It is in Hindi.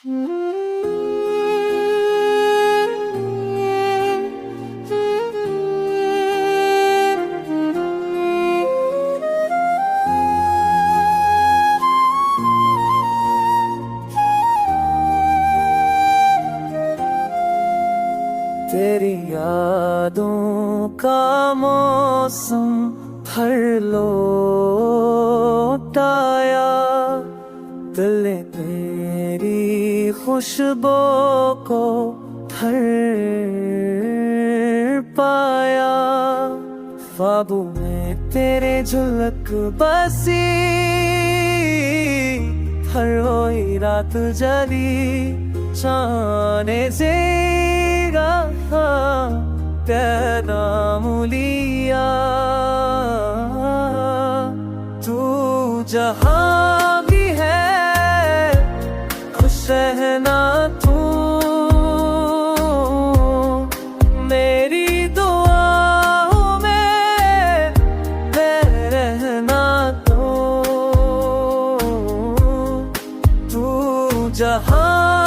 तेरी यादों का मौसम हर लौटाया, दिल ने तेरी खुशबू को हर पाया। ख्वाबों में तेरे झलक बसी, हर रोई रात जली जाने से नाम लिया। तू जहाँ भी है खुश रहना तू, मेरी दुआओं में रहना तो। तू जहाँ